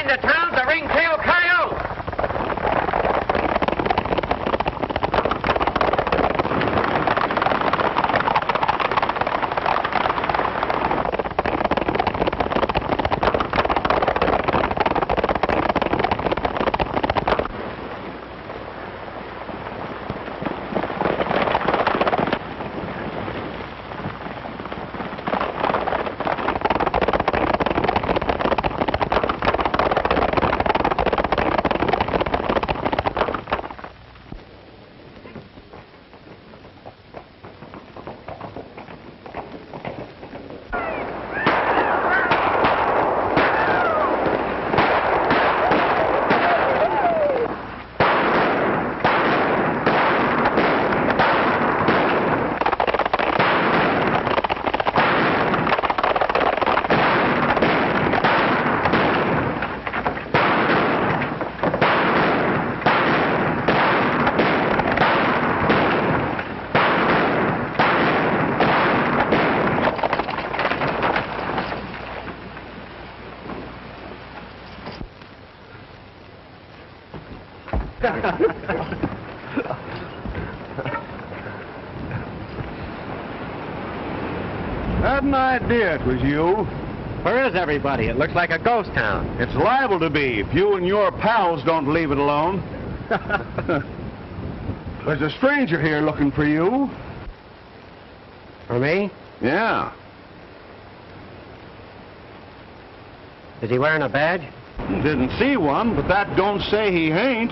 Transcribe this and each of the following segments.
find the town's a ring-tailed coyote. Had an idea it was you. Where is everybody? It looks like a ghost town. It's liable to be if you and your pals don't leave it alone. There's a stranger here looking for you. For me? Yeah. Is he wearing a badge? Didn't see one, but that don't say he ain't.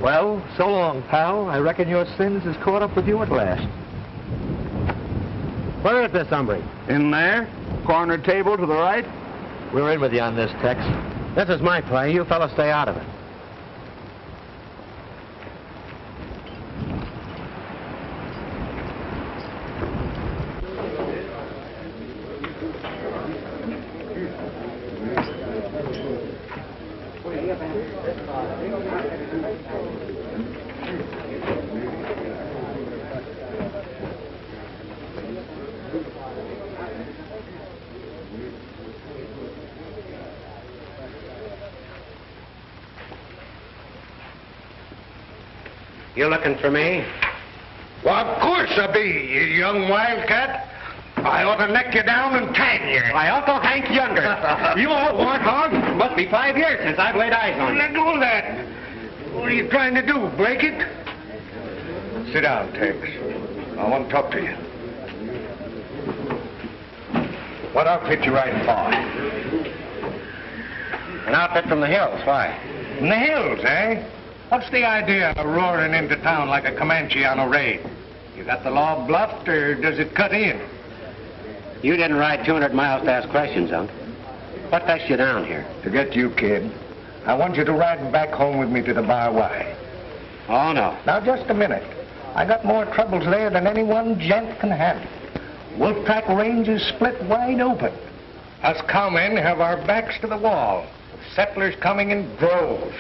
Well, so long, pal. I reckon your sins has caught up with you at last. Where is this hombre? In there, corner table to the right. We're in with you on this, Tex. This is my play. You fellas stay out of it. You looking for me? Well, of course I be, you young wildcat. I ought to neck you down and tan you. Why, Uncle Hank Younger. You old warthog. Must be 5 years since I've laid eyes on you. Let go of that. What are you trying to do, break it? Sit down, Tex. I want to talk to you. What outfit you riding for? An outfit from the hills. Why? In the hills, eh? What's the idea of roaring into town like a Comanche on a raid? You got the law bluffed, or does it cut in? You didn't ride 200 miles to ask questions, Unc. What fetched you down here? To get you, kid. I want you to ride back home with me to the Bar Y. Oh, no. Now, just a minute. I got more troubles there than any one gent can handle. Wolfpack Range is split wide open. Us cowmen have our backs to the wall. Settlers coming in droves.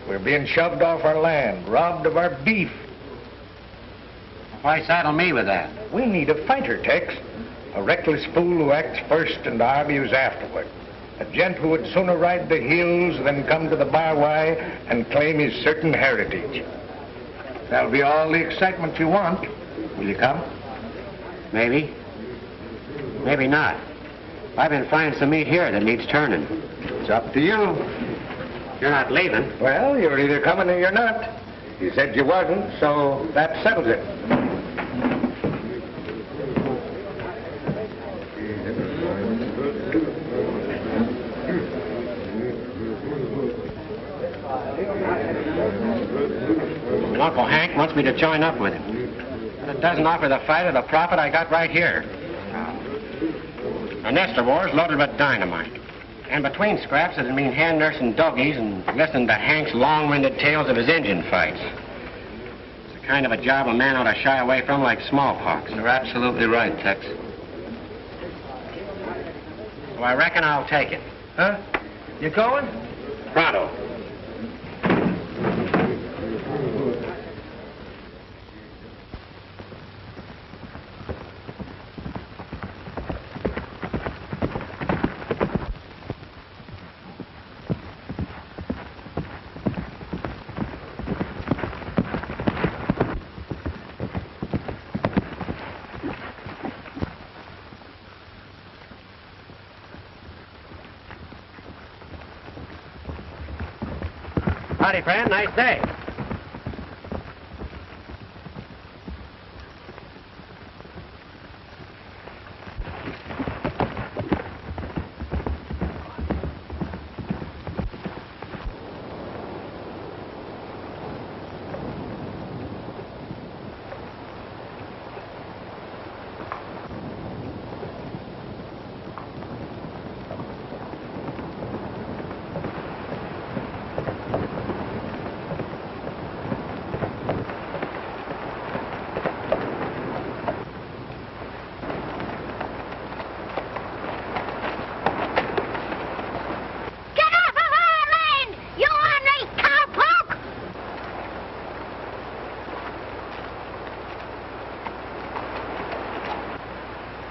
We're being shoved off our land, robbed of our beef. Why saddle me with that? We need a fighter, Tex. A reckless fool who acts first and argues afterward. A gent who would sooner ride the hills than come to the Bar Y and claim his certain heritage. That'll be all the excitement you want. Will you come? Maybe. Maybe not. I've been finding some meat here that needs turning. It's up to you. You're not leaving. Well, you're either coming or you're not. You said you wasn't, so that settles it. Uncle Hank wants me to join up with him. But it doesn't offer the fight or the profit I got right here. A nest of wars loaded with dynamite. And between scraps, it'd mean hand-nursing doggies and listening to Hank's long-winded tales of his Indian fights. It's the kind of a job a man ought to shy away from like smallpox. You're absolutely right, Tex. So I reckon I'll take it. Huh? You going? Pronto. Howdy, friend. Nice day.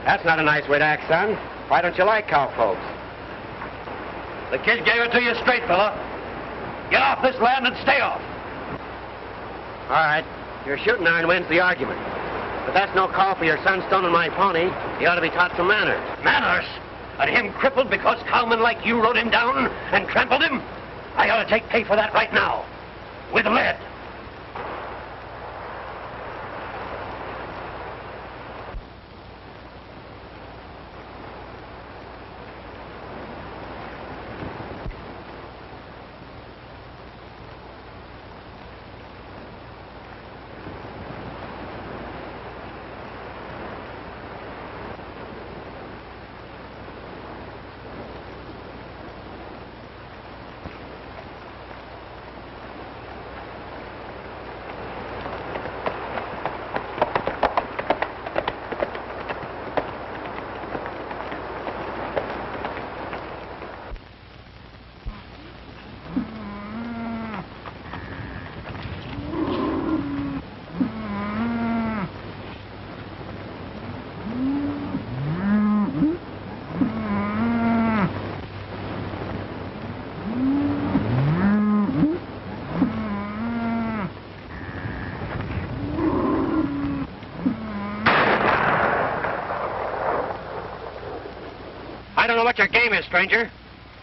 That's not a nice way to act, son. Why don't you like cowpokes? The kid gave it to you straight, fella. Get off this land and stay off. All right. Your shooting iron wins the argument. But that's no call for your son stoning my pony. He ought to be taught some manners. Manners? And him crippled because cowmen like you rode him down and trampled him? I ought to take pay for that right now. With lead. I don't know what your game is, stranger.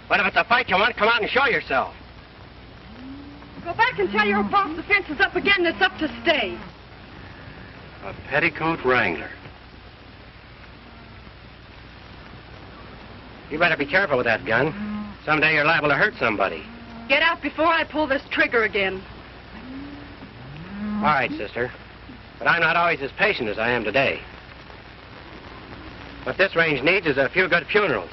But if it's a fight you want, come out and show yourself. Go back and tell your boss the fence is up again and it's up to stay. A petticoat wrangler. You better be careful with that gun. Someday you're liable to hurt somebody. Get out before I pull this trigger again. All right, sister. But I'm not always as patient as I am today. What this range needs is a few good funerals.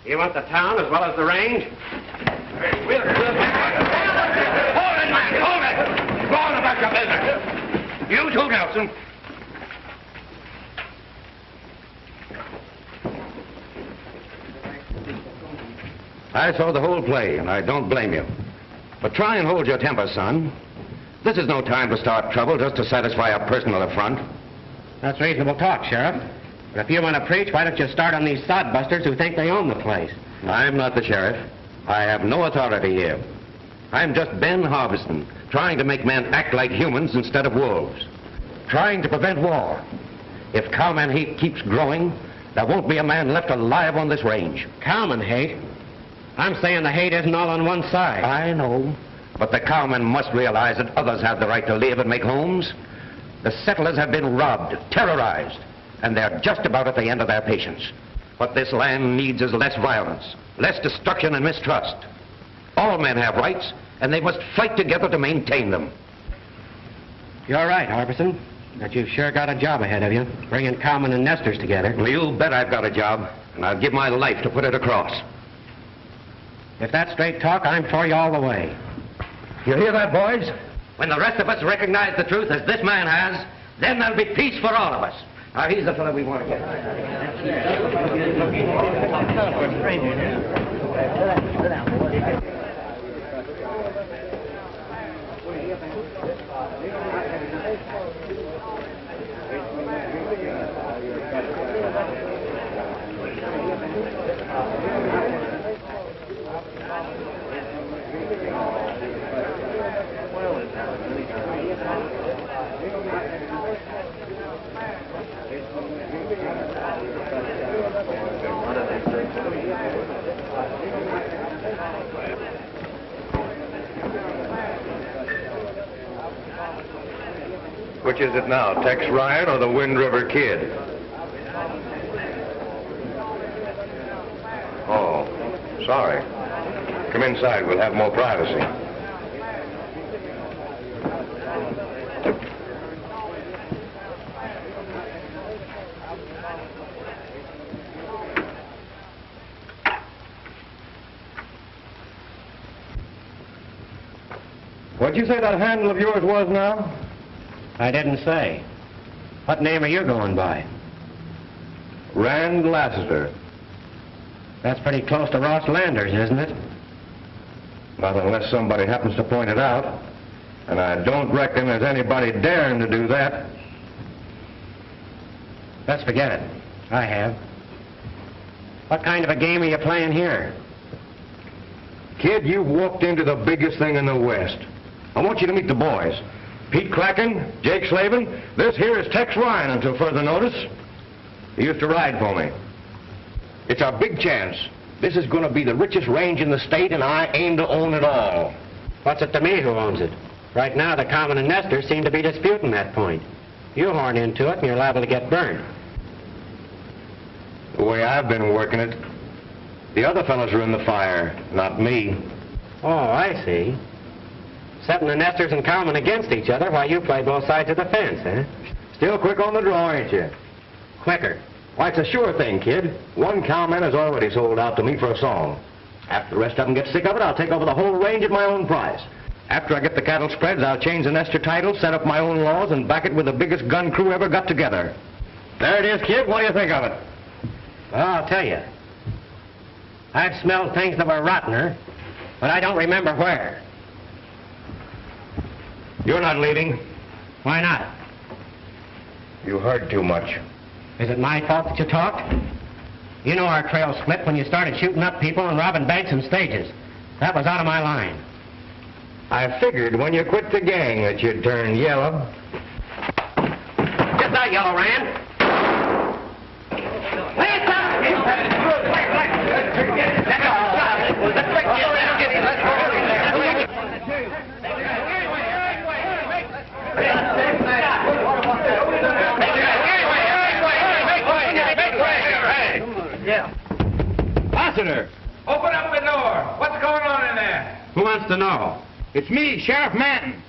You want the town as well as the range? Hold it, man, hold it! Go on about your business. You too, Nelson. I saw the whole play, and I don't blame you. But try and hold your temper, son. This is no time to start trouble just to satisfy a personal affront. That's reasonable talk, Sheriff. But if you want to preach, why don't you start on these sodbusters who think they own the place? I'm not the sheriff. I have no authority here. I'm just Ben Harbison, trying to make men act like humans instead of wolves. Trying to prevent war. If cowman hate keeps growing, there won't be a man left alive on this range. Cowman hate? I'm saying the hate isn't all on one side. I know, but the cowmen must realize that others have the right to live and make homes. The settlers have been robbed, terrorized, and they're just about at the end of their patience. What this land needs is less violence, less destruction and mistrust. All men have rights, and they must fight together to maintain them. You're right, Harbison. But you've sure got a job ahead of you, bringing cowmen and nesters together. Well, you bet I've got a job, and I'll give my life to put it across. If that's straight talk, I'm for you all the way. You hear that, boys? When the rest of us recognize the truth as this man has, then there'll be peace for all of us. Now, he's the fellow we want to get. Which is it now, Tex Ryan or the Wind River Kid? Oh, sorry. Come inside, we'll have more privacy. What'd you say that handle of yours was now? I didn't say. What name are you going by? Rand Lassiter. That's pretty close to Ross Landers, isn't it? Not unless somebody happens to point it out. And I don't reckon there's anybody daring to do that. Let's forget it. I have. What kind of a game are you playing here? Kid, you've walked into the biggest thing in the West. I want you to meet the boys. Pete Clacken, Jake Slavin, this here is Tex Ryan until further notice. He used to ride for me. It's our big chance. This is going to be the richest range in the state, and I aim to own it all. What's it to me who owns it? Right now, the common and nesters seem to be disputing that point. You horn into it, and you're liable to get burned. The way I've been working it, the other fellows are in the fire, not me. Oh, I see. Setting the nesters and cowmen against each other while you play both sides of the fence, eh? Still quick on the draw, ain't you? Quicker. Why, it's a sure thing, kid. One cowman has already sold out to me for a song. After the rest of them get sick of it, I'll take over the whole range at my own price. After I get the cattle spreads, I'll change the nester title, set up my own laws, and back it with the biggest gun crew ever got together. There it is, kid. What do you think of it? Well, I'll tell you. I've smelled things that were rottener, but I don't remember where. You're not leaving. Why not? You heard too much. Is it my fault that you talked? You know our trail split when you started shooting up people and robbing banks and stages. That was out of my line. I figured when you quit the gang that you'd turn yellow. Get that, Yellow Rand. Lassiter! Open up the door. What's going on in there? Who wants to know? It's me, Sheriff Manton.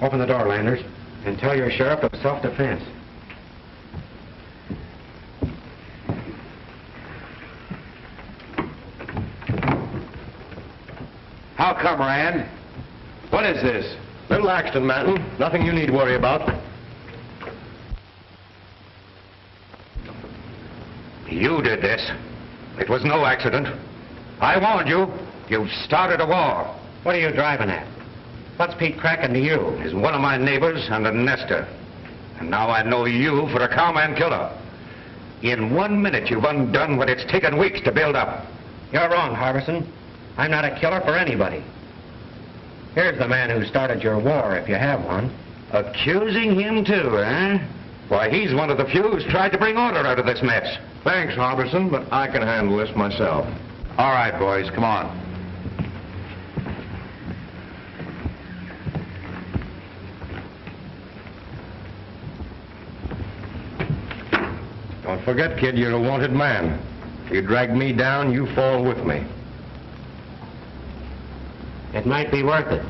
Open the door, Landers, and tell your sheriff of self-defense. How come, Rand? What is this? Little accident, Manton. Nothing you need to worry about. You did this. It was no accident. I warned you. You started a war. What are you driving at? What's Pete Kraken to you? He's one of my neighbors and a nester. And now I know you for a cowman killer. In 1 minute, you've undone what it's taken weeks to build up. You're wrong, Harbison. I'm not a killer for anybody. Here's the man who started your war, if you have one. Accusing him too, eh? Why, he's one of the few who's tried to bring order out of this mess. Thanks, Harbison, but I can handle this myself. All right, boys, come on. Don't forget, kid, you're a wanted man. If you drag me down, you fall with me. It might be worth it.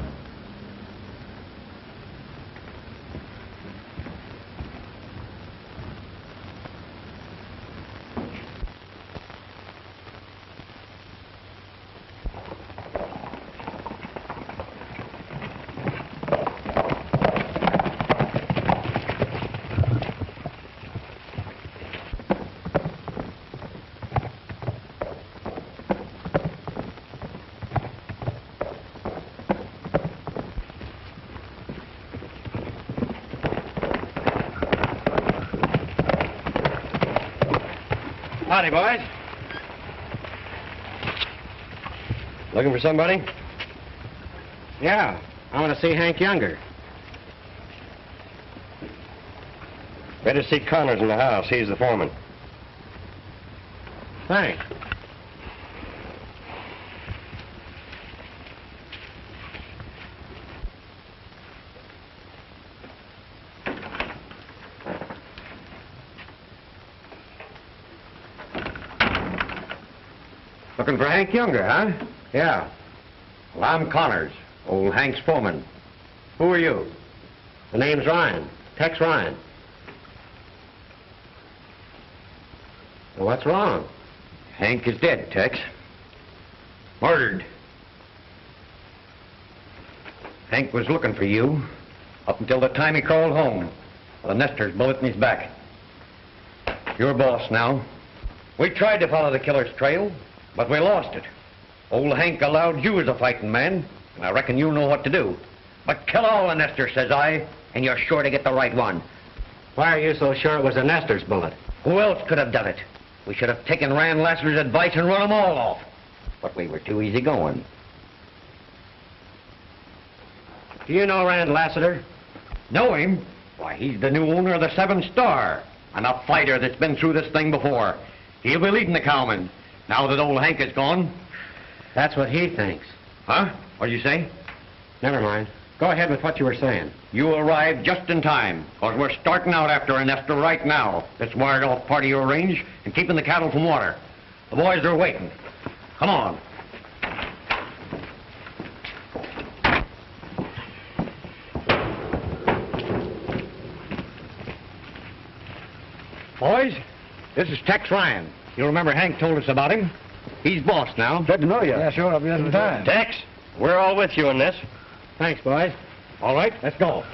Howdy, boys. Looking for somebody? Yeah, I want to see Hank Younger. Better see Connors in the house. He's the foreman. Thanks. Looking for Hank Younger, huh? Yeah. Well, I'm Connors, old Hank's foreman. Who are you? The name's Ryan. Tex Ryan. Well, what's wrong? Hank is dead, Tex. Murdered. Hank was looking for you up until the time he crawled home with a Nestor's bullet in his back. You're boss now. We tried to follow the killer's trail, but we lost it. Old Hank allowed you as a fighting man, and I reckon you know what to do. But kill all the Nestor, says I, and you're sure to get the right one. Why are you so sure it was a Nestor's bullet? Who else could have done it? We should have taken Rand Lassiter's advice and run them all off. But we were too easy going. Do you know Rand Lassiter? Know him? Why, he's the new owner of the 7 Star, and a fighter that's been through this thing before. He'll be leading the cowmen, now that old Hank is gone. That's what he thinks. Huh? What'd you say? Never mind. Go ahead with what you were saying. You arrived just in time, because we're starting out after a Nestor right now that's wired off part of your range and keeping the cattle from water. The boys are waiting. Come on. Boys, this is Tex Ryan. You remember Hank told us about him? He's boss now. Glad to know you. Yeah, sure, I'll be in time. Tex, We're all with you in this. Thanks, boys. all right, let's go.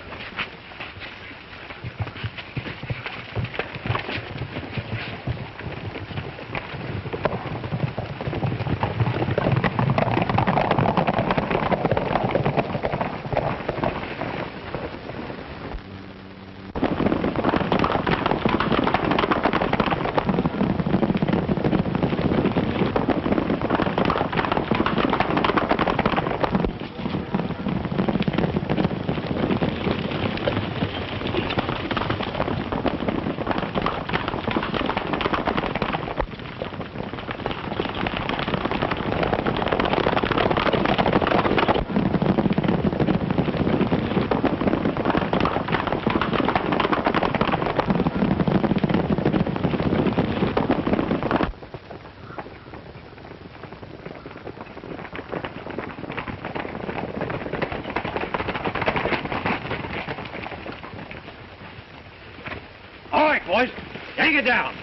Boys, hang it down.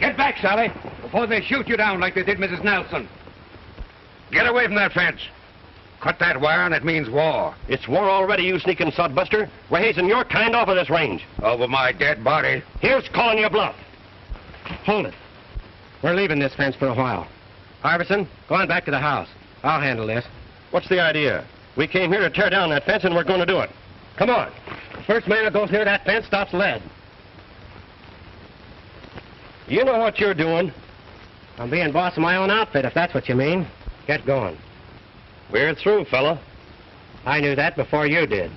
Get back, Sally, before they shoot you down like they did Mrs. Nelson. Get away from that fence. Cut that wire and it means war. It's war already, you sneaking sodbuster. We're hazing your kind off of this range. Over my dead body. Here's calling your bluff. Hold it. We're leaving this fence for a while. Harbison, go on back to the house. I'll handle this. What's the idea? We came here to tear down that fence, and we're going to do it. Come on. The first man that goes near that fence stops lead. You know what you're doing. I'm being boss of my own outfit, if that's what you mean. Get going. We're through, fella. I knew that before you did.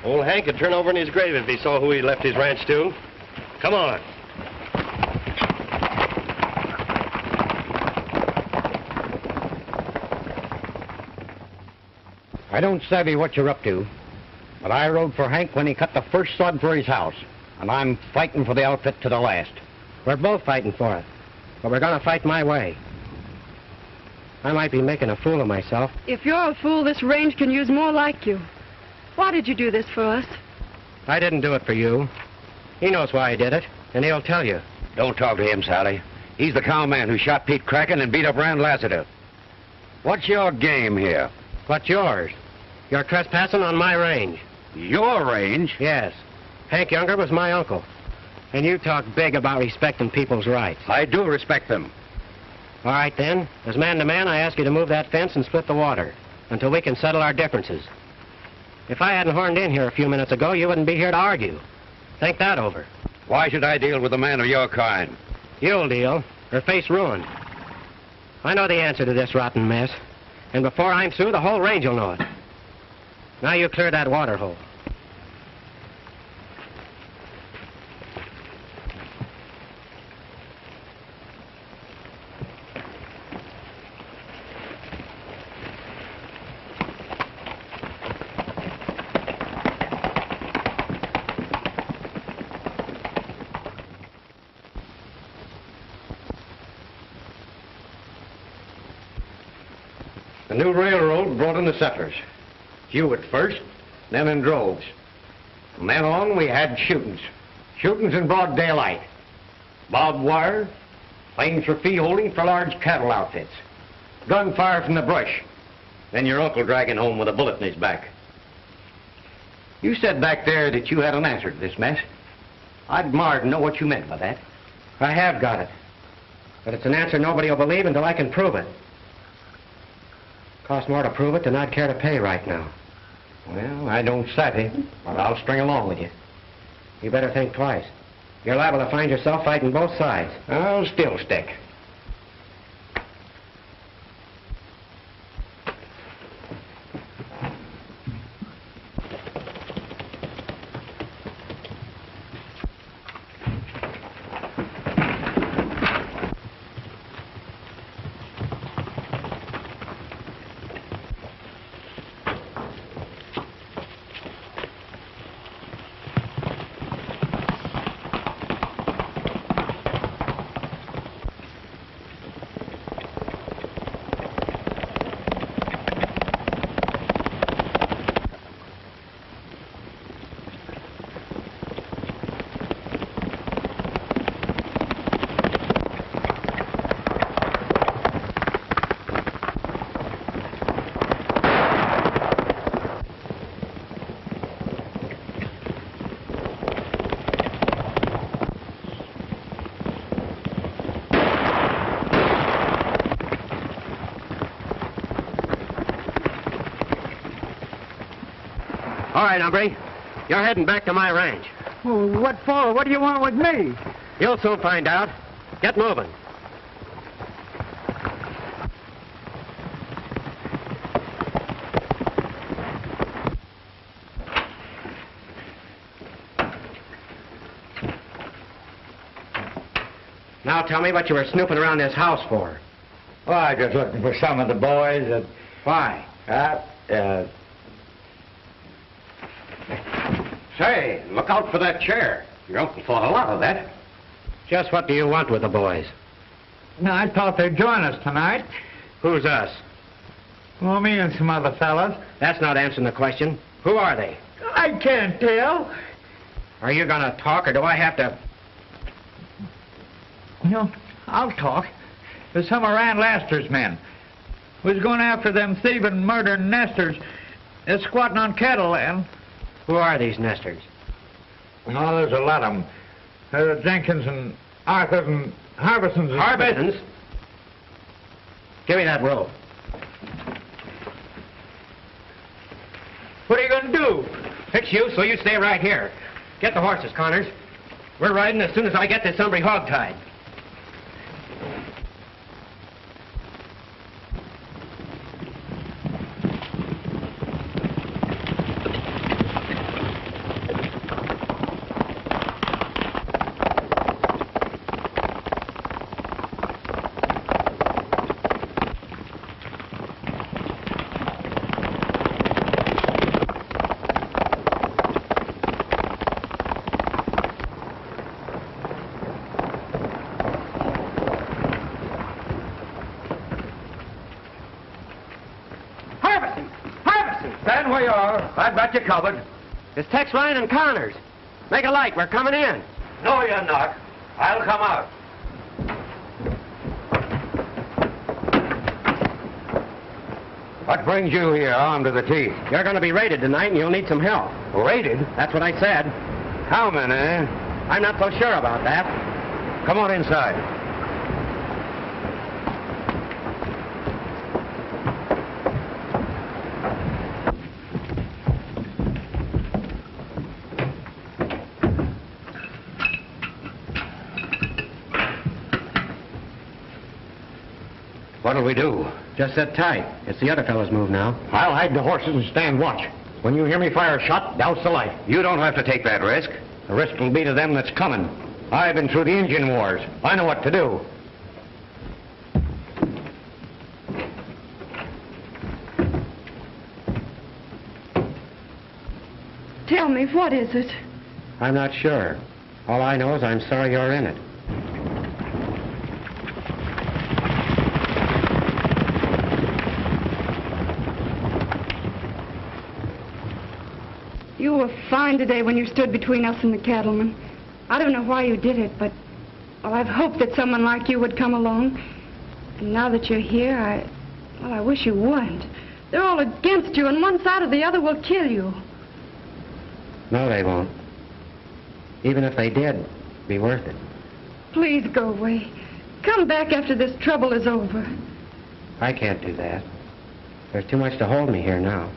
Old Hank could turn over in his grave if he saw who he left his ranch to. Come on. I don't savvy what you're up to, but I rode for Hank when he cut the first sod for his house, and I'm fighting for the outfit to the last. We're both fighting for it, but we're going to fight my way. I might be making a fool of myself. If you're a fool, this range can use more like you. Why did you do this for us? I didn't do it for you. He knows why I did it, and he'll tell you. Don't talk to him, Sally. He's the cowman who shot Pete Kraken and beat up Rand Lassiter. What's your game here? What's yours? You're trespassing on my range. Your range? Yes. Hank Younger was my uncle. And you talk big about respecting people's rights. I do respect them. All right, then. As man to man, I ask you to move that fence and split the water until we can settle our differences. If I hadn't horned in here a few minutes ago, you wouldn't be here to argue. Think that over. Why should I deal with a man of your kind? You'll deal, or face ruin. I know the answer to this rotten mess. And before I'm through, the whole range will know it. Now you clear that water hole. The new railroad brought in the settlers. Few at first, then in droves. From then on, we had shootings. Shootings in broad daylight. Barbed wire, claims for fee holding for large cattle outfits. Gunfire from the brush. Then your uncle dragging home with a bullet in his back. You said back there that you had an answer to this mess. I'd admire to know what you meant by that. I have got it. But it's an answer nobody will believe until I can prove it. Costs more to prove it than I'd care to pay right now. Well, I don't savvy, but I'll string along with you. You better think twice. You're liable to find yourself fighting both sides. I'll still stick. All right, hombre. You're heading back to my ranch. Well, what for? What do you want with me? You'll soon find out. Get moving. Now tell me what you were snooping around this house for. Oh, I was just looking for some of the boys. Why? Say, look out for that chair. Your uncle thought a lot of that. Just what do you want with the boys? No, I thought they'd join us tonight. Who's us? Well, me and some other fellas. That's not answering the question. Who are they? I can't tell. Are you going to talk, or do I have to? No, I'll talk. There's some of Rand Laster's men. Was going after them thieving, murdering nesters. They're squatting on cattle land. Who are these nesters? Oh, there's a lot of them. There's Jenkins and Arthur and Harbison's. Harbison's? Give me that rope. What are you going to do? Fix you so you stay right here. Get the horses, Connors. We're riding as soon as I get this hombre hog-tied. I've got you covered. It's Tex Ryan and Connors. Make a light. We're coming in. No, you're not. I'll come out. What brings you here, armed to the teeth? You're going to be raided tonight, and you'll need some help. Raided? That's what I said. Cowmen, eh? I'm not so sure about that. Come on inside. What'll we do? Just sit tight. It's the other fellow's move now. I'll hide the horses and stand watch. When you hear me fire a shot, douse the light. You don't have to take that risk. The risk will be to them that's coming. I've been through the Indian wars. I know what to do. Tell me, what is it? I'm not sure. All I know is I'm sorry you're in it. You were fine today when you stood between us and the cattlemen. I don't know why you did it, but, well, I've hoped that someone like you would come along. And now that you're here, I wish you wouldn't. They're all against you, and one side or the other will kill you. No, they won't. Even if they did, be worth it. Please go away. Come back after this trouble is over. I can't do that. There's too much to hold me here now.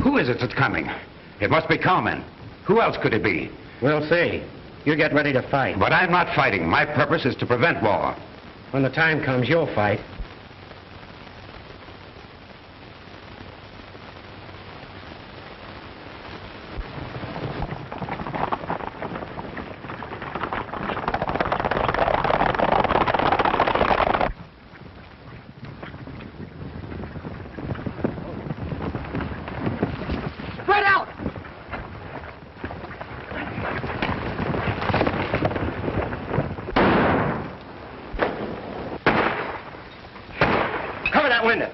Who is it that's coming? It must be cowmen. Who else could it be? We'll see. You get ready to fight. But I'm not fighting. My purpose is to prevent war. When the time comes, you'll fight. Spread out! Cover that window.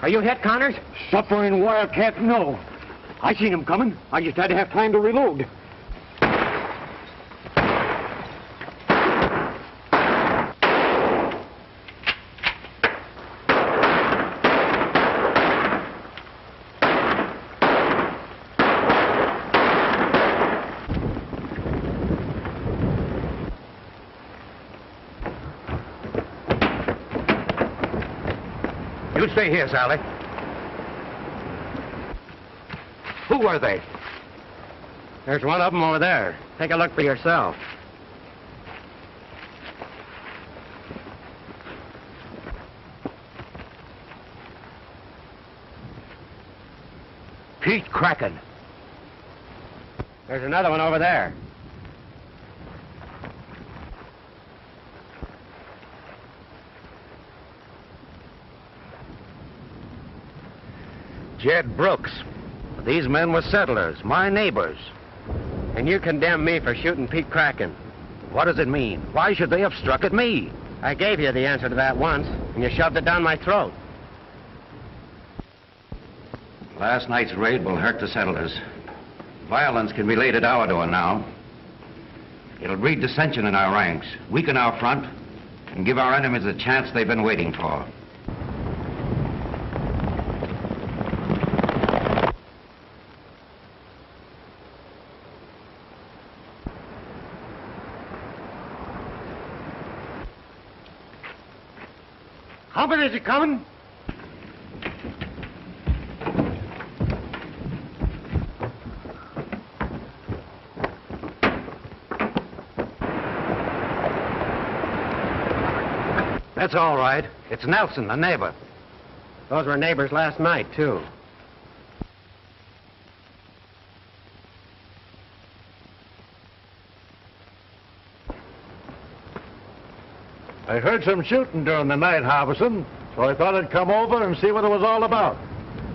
Are you hit, Connors? Suffering wildcat, no. I seen him coming. I just had to have time to reload. You stay here, Sally. Who were they? There's one of them over there. Take a look for yourself. Pete Kraken. There's another one over there. Jed Brooks. These men were settlers, my neighbors. And you condemn me for shooting Pete Kraken. What does it mean? Why should they have struck at me? I gave you the answer to that once, and you shoved it down my throat. Last night's raid will hurt the settlers. Violence can be laid at our door now. It'll breed dissension in our ranks, weaken our front, and give our enemies the chance they've been waiting for. How many is he coming? That's all right. It's Nelson, the neighbor. Those were neighbors last night, too. I heard some shooting during the night, Harbison, so I thought I'd come over and see what it was all about.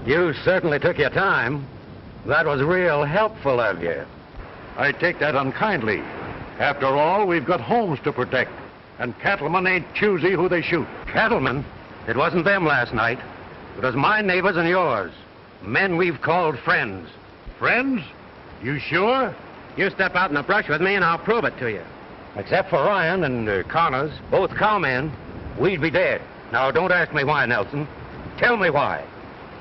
You certainly took your time. That was real helpful of you. I take that unkindly. After all, we've got homes to protect, and cattlemen ain't choosy who they shoot. Cattlemen? It wasn't them last night. It was my neighbors and yours. Men we've called friends. Friends? You sure? You step out in the brush with me and I'll prove it to you. Except for Ryan and Connors, both cowmen, we'd be dead. Now, don't ask me why, Nelson. Tell me why.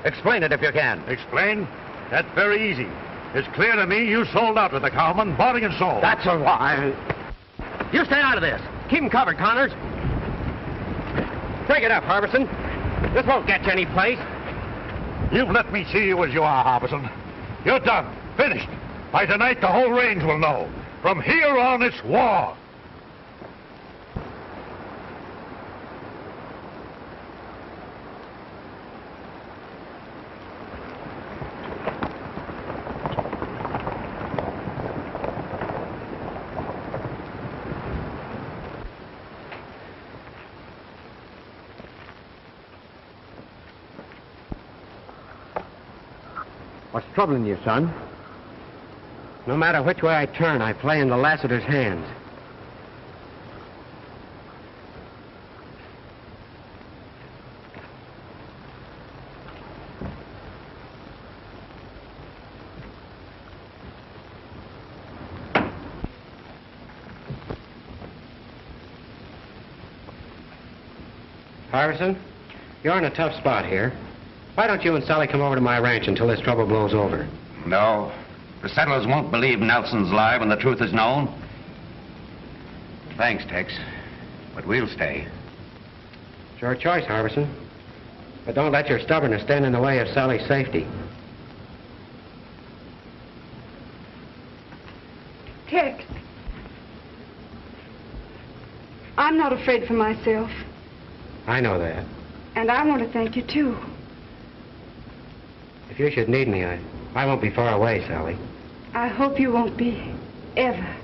Explain it if you can. Explain? That's very easy. It's clear to me you sold out to the cowmen, body and soul. That's a lie. You stay out of this. Keep him covered, Connors. Break it up, Harbison. This won't get you any place. You've let me see you as you are, Harbison. You're done. Finished. By tonight, the whole range will know. From here on, it's war. What's troubling you, son? No matter which way I turn, I play into Lassiter's hands. Harbison, you're in a tough spot here. Why don't you and Sally come over to my ranch until this trouble blows over? No. The settlers won't believe Nelson's lie when the truth is known. Thanks, Tex. But we'll stay. It's your choice, Harbison. But don't let your stubbornness stand in the way of Sally's safety. Tex. I'm not afraid for myself. I know that. And I want to thank you, too. If you should need me, I won't be far away, Sally. I hope you won't be, ever.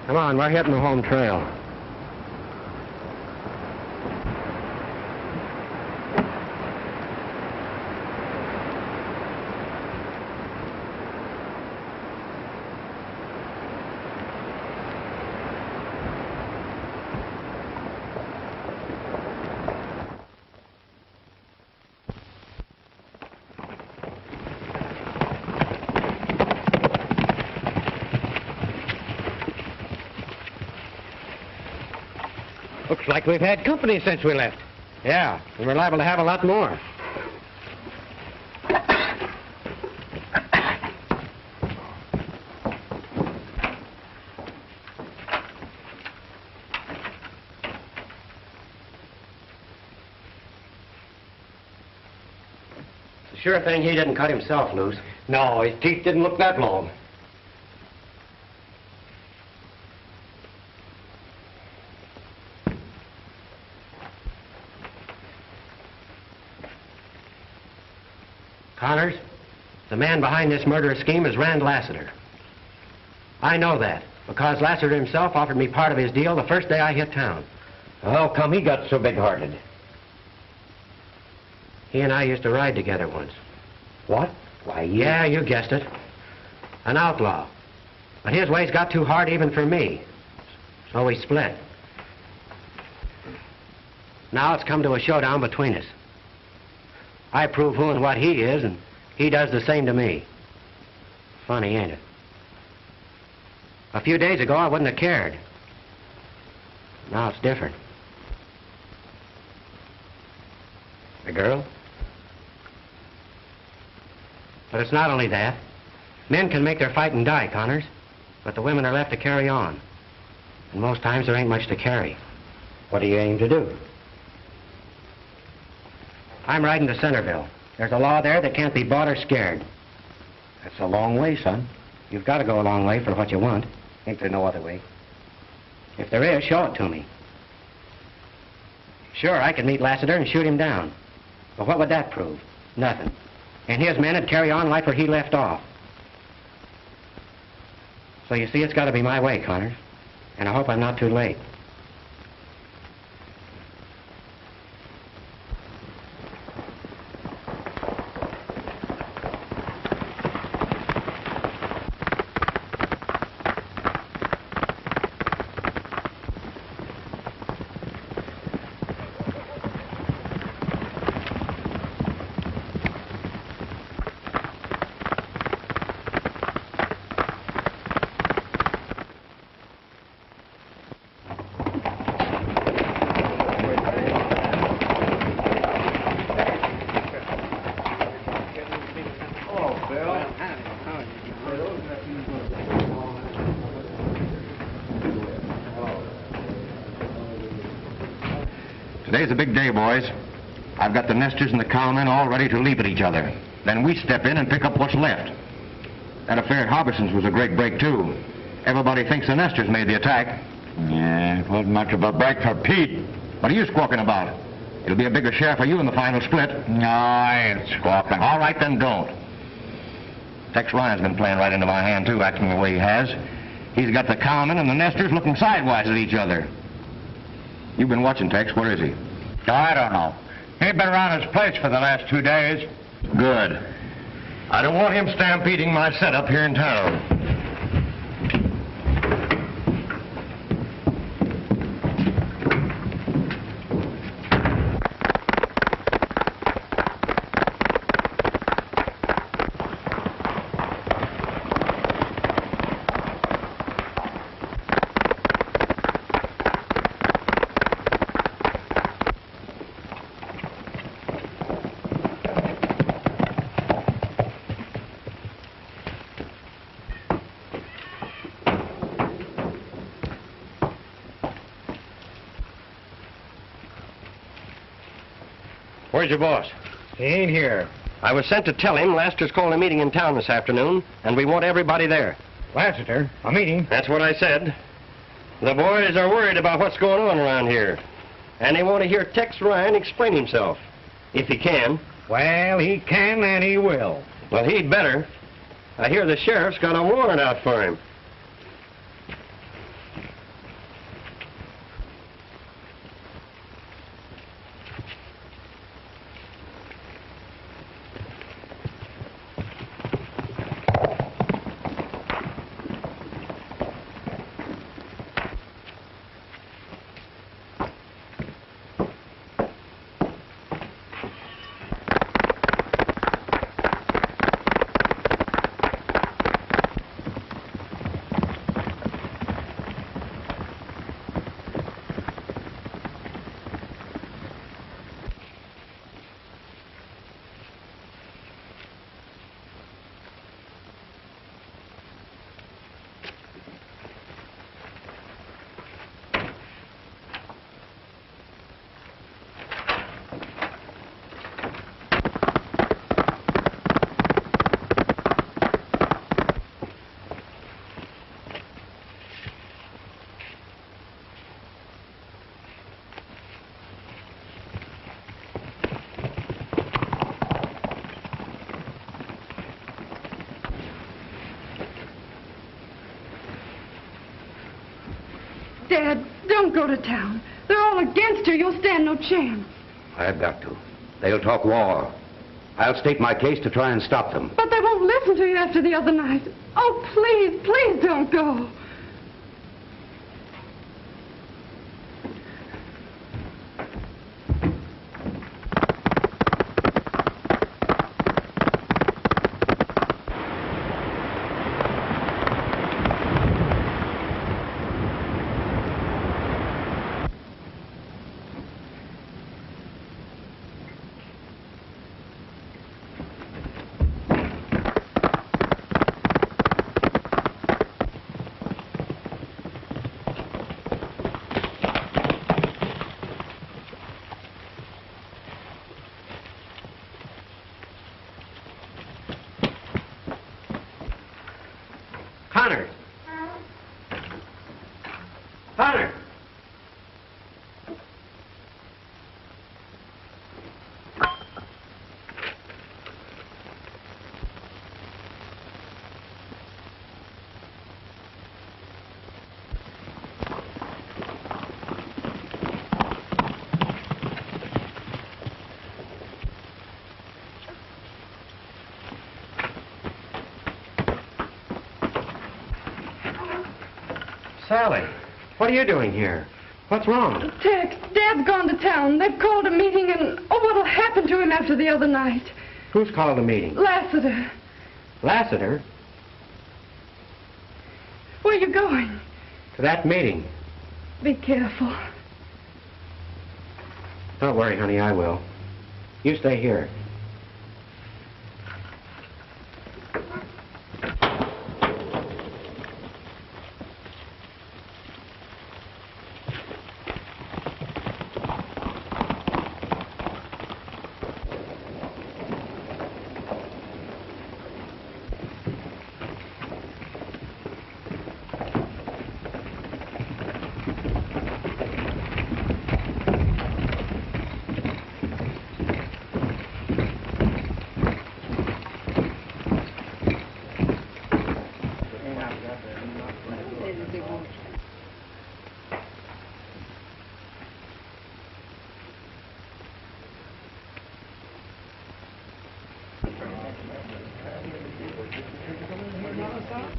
Come on, we're hitting the home trail. Looks like we've had company since we left. Yeah, and we're liable to have a lot more. It's a sure thing he didn't cut himself loose. No, his teeth didn't look that long. Connors, the man behind this murderous scheme is Rand Lassiter. I know that, because Lassiter himself offered me part of his deal the first day I hit town. How come he got so big-hearted? He and I used to ride together once. What? Why, yeah, you guessed it. An outlaw. But his ways got too hard even for me. So we split. Now it's come to a showdown between us. I prove who and what he is, and he does the same to me. Funny, ain't it? A few days ago, I wouldn't have cared. Now it's different. The girl? But it's not only that. Men can make their fight and die, Connors. But the women are left to carry on. And most times there ain't much to carry. What do you aim to do? I'm riding to Centerville. There's a law there that can't be bought or scared. That's a long way, son. You've got to go a long way for what you want. Ain't there no other way? If there is, show it to me. Sure, I could meet Lassiter and shoot him down. But what would that prove? Nothing. And his men would carry on right where he left off. So you see, it's got to be my way, Connors. And I hope I'm not too late. Today's a big day, boys. I've got the nesters and the cowmen all ready to leap at each other. Then we step in and pick up what's left. That affair at Harbison's was a great break, too. Everybody thinks the nesters made the attack. Yeah, it wasn't much of a break for Pete. What are you squawking about? It'll be a bigger share for you in the final split. No, I ain't squawking. All right, then don't. Tex Ryan's been playing right into my hand, too, acting the way he has. He's got the cowmen and the nesters looking sidewise at each other. You've been watching, Tex. Where is he? Oh, I don't know. He ain't been around his place for the last 2 days. Good. I don't want him stampeding my setup here in town. Where's your boss? He ain't here. I was sent to tell him Lassiter's calling a meeting in town this afternoon, and we want everybody there. Lassiter? A meeting? That's what I said. The boys are worried about what's going on around here. And they want to hear Tex Ryan explain himself. If he can. Well, he can and he will. Well, he'd better. I hear the sheriff's got a warrant out for him. Dad, don't go to town. They're all against her. You'll stand no chance. I've got to. They'll talk war. I'll state my case to try and stop them. But they won't listen to you after the other night. Oh, please, please don't go. Connor! Connor! Sally, what are you doing here? What's wrong? Tex, Dad's gone to town. They've called a meeting, and what'll happen to him after the other night? Who's called a meeting? Lassiter. Lassiter? Where are you going? To that meeting. Be careful. Don't worry, honey, I will. You stay here.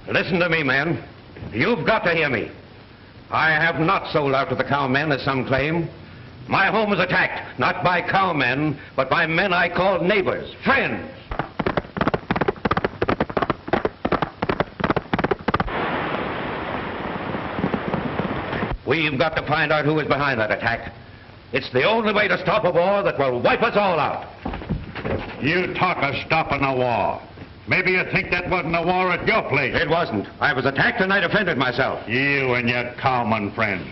Listen to me, man. You've got to hear me. I have not sold out to the cowmen, as some claim. My home was attacked, not by cowmen, but by men I called neighbors, friends. We've got to find out who is behind that attack. It's the only way to stop a war that will wipe us all out. You talk of stopping a war. Maybe you think that wasn't a war at your place. It wasn't. I was attacked and I defended myself. You and your cowman friend.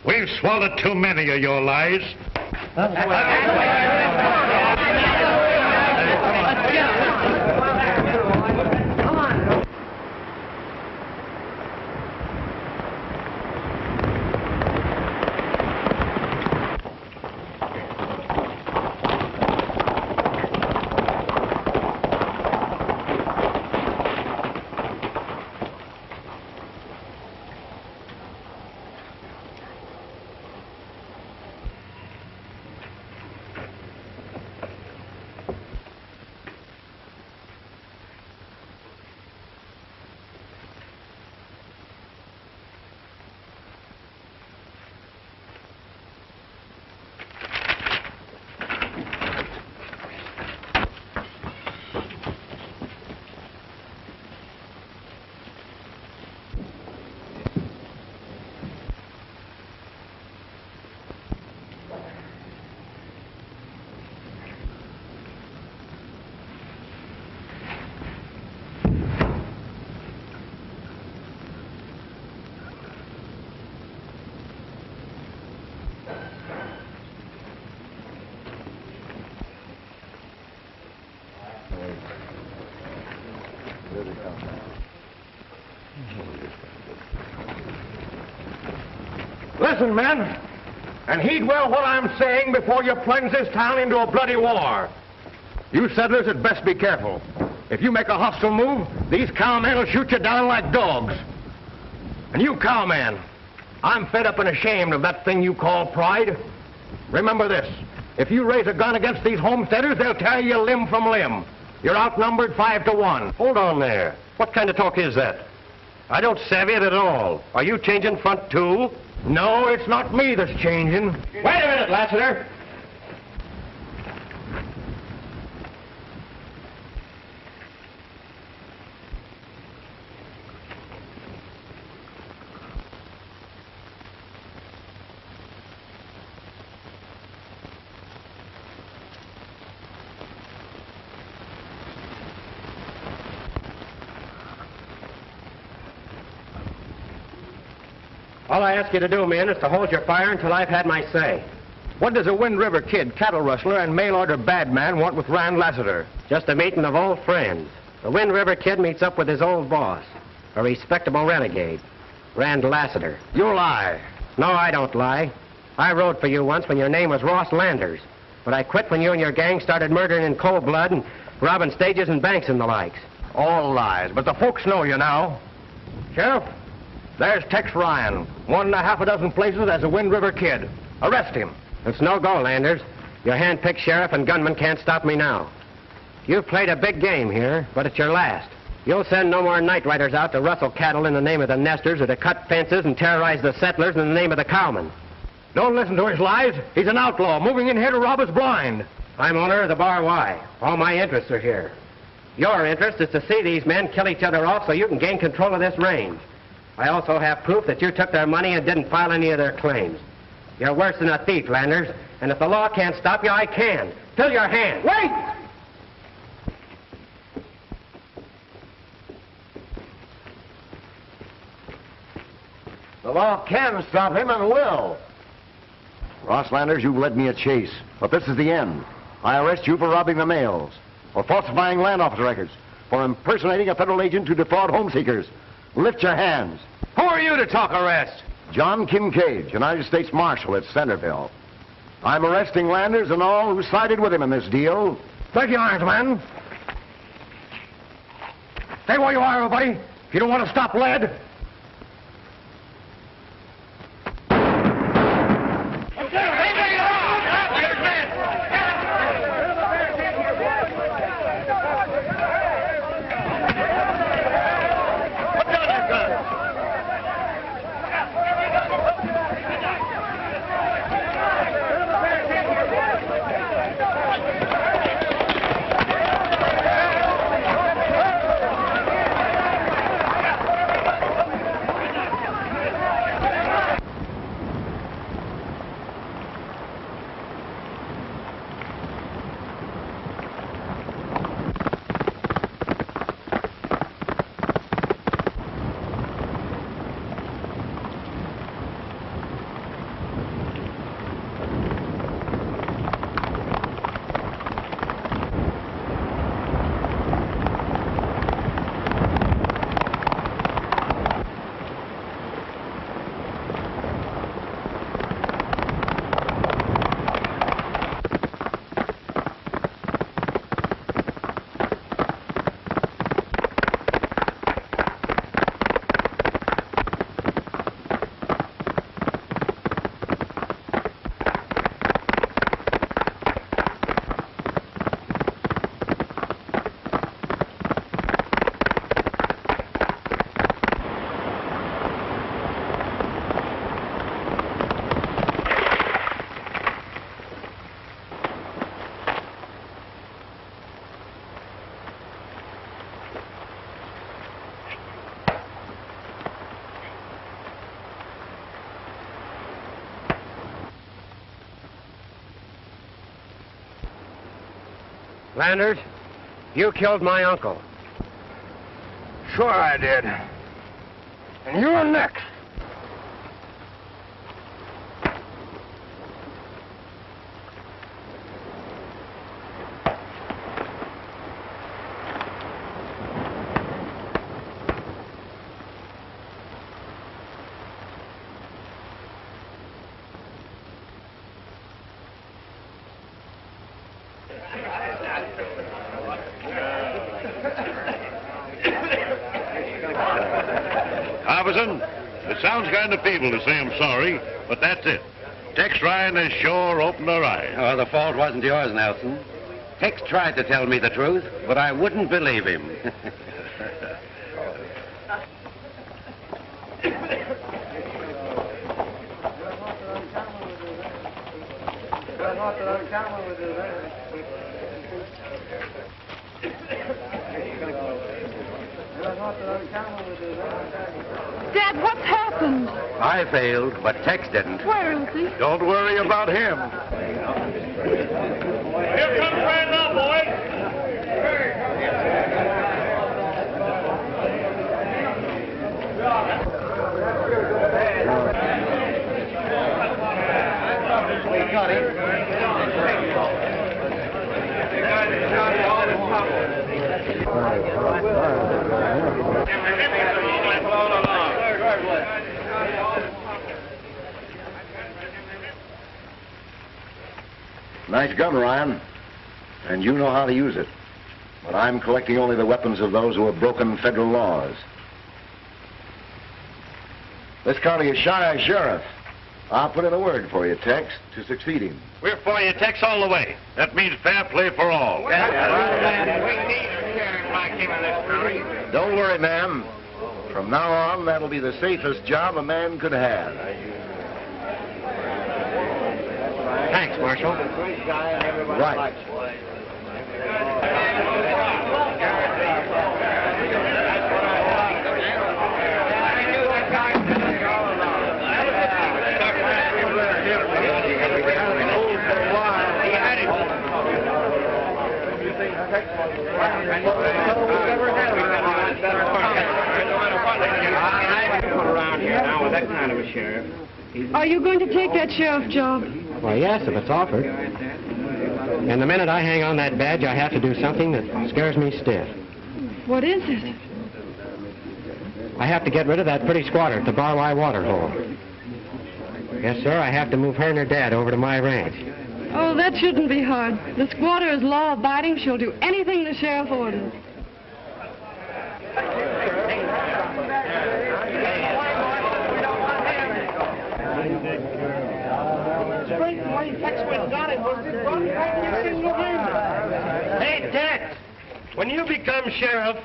We've swallowed too many of your lies. Listen, men, and heed well what I'm saying before you plunge this town into a bloody war. You settlers had best be careful. If you make a hostile move, these cowmen will shoot you down like dogs. And you cowmen, I'm fed up and ashamed of that thing you call pride. Remember this. If you raise a gun against these homesteaders, they'll tear you limb from limb. You're outnumbered 5 to 1. Hold on there. What kind of talk is that? I don't savvy it at all. Are you changing front, too? No, it's not me that's changing. Wait a minute, Lassiter. All I ask you to do, men, is to hold your fire until I've had my say. What does a Wind River Kid, cattle rustler, and mail-order bad man want with Rand Lassiter? Just a meeting of old friends. The Wind River Kid meets up with his old boss, a respectable renegade, Rand Lassiter. You lie. No, I don't lie. I rode for you once when your name was Ross Landers, but I quit when you and your gang started murdering in cold blood and robbing stages and banks and the likes. All lies, but the folks know you now. Sheriff, there's Tex Ryan, 1 1/2 dozen places as a Wind River Kid. Arrest him. It's no go, Landers. Your hand-picked sheriff and gunman can't stop me now. You've played a big game here, but it's your last. You'll send no more night riders out to rustle cattle in the name of the nesters or to cut fences and terrorize the settlers in the name of the cowmen. Don't listen to his lies. He's an outlaw, moving in here to rob us blind. I'm owner of the Bar Y. All my interests are here. Your interest is to see these men kill each other off so you can gain control of this range. I also have proof that you took their money and didn't file any of their claims. You're worse than a thief, Landers, and if the law can't stop you, I can. Fill your hand. Wait! The law can stop him and will. Ross Landers, you've led me a chase, but this is the end. I arrest you for robbing the mails, for falsifying land office records, for impersonating a federal agent to defraud home seekers. Lift your hands. Who are you to talk arrest? John Kincaid, United States Marshal at Centerville. I'm arresting Landers and all who sided with him in this deal. Take your arms, man. Stay where you are, everybody. If you don't want to stop lead. Landers, you killed my uncle. Sure I did. And you're next. Harbison, it sounds kind of feeble to say I'm sorry, but that's it. Tex Ryan has sure opened our eyes. Oh, the fault wasn't yours, Nelson. Tex tried to tell me the truth, but I wouldn't believe him. Dad, what's happened? I failed, but Tex didn't. Where is he? Don't worry about him. Here comes Rand now, boys. We got him. Nice gun, Ryan. And you know how to use it. But I'm collecting only the weapons of those who have broken federal laws. This county is shy of sheriff. I'll put in a word for you, Tex, to succeed him. We're for you, Tex, all the way. That means fair play for all. Don't worry, ma'am. From now on, that'll be the safest job a man could have. Thanks, Marshal. Right. Are you going to take that sheriff job? Well, yes, if it's offered. And the minute I hang on that badge, I have to do something that scares me stiff. What is it? I have to get rid of that pretty squatter at the Barwai water hole. Yes, sir, I have to move her and her dad over to my ranch. Oh, that shouldn't be hard. The squatter is law-abiding. She'll do anything the sheriff orders. Hey, Tex, when you become sheriff,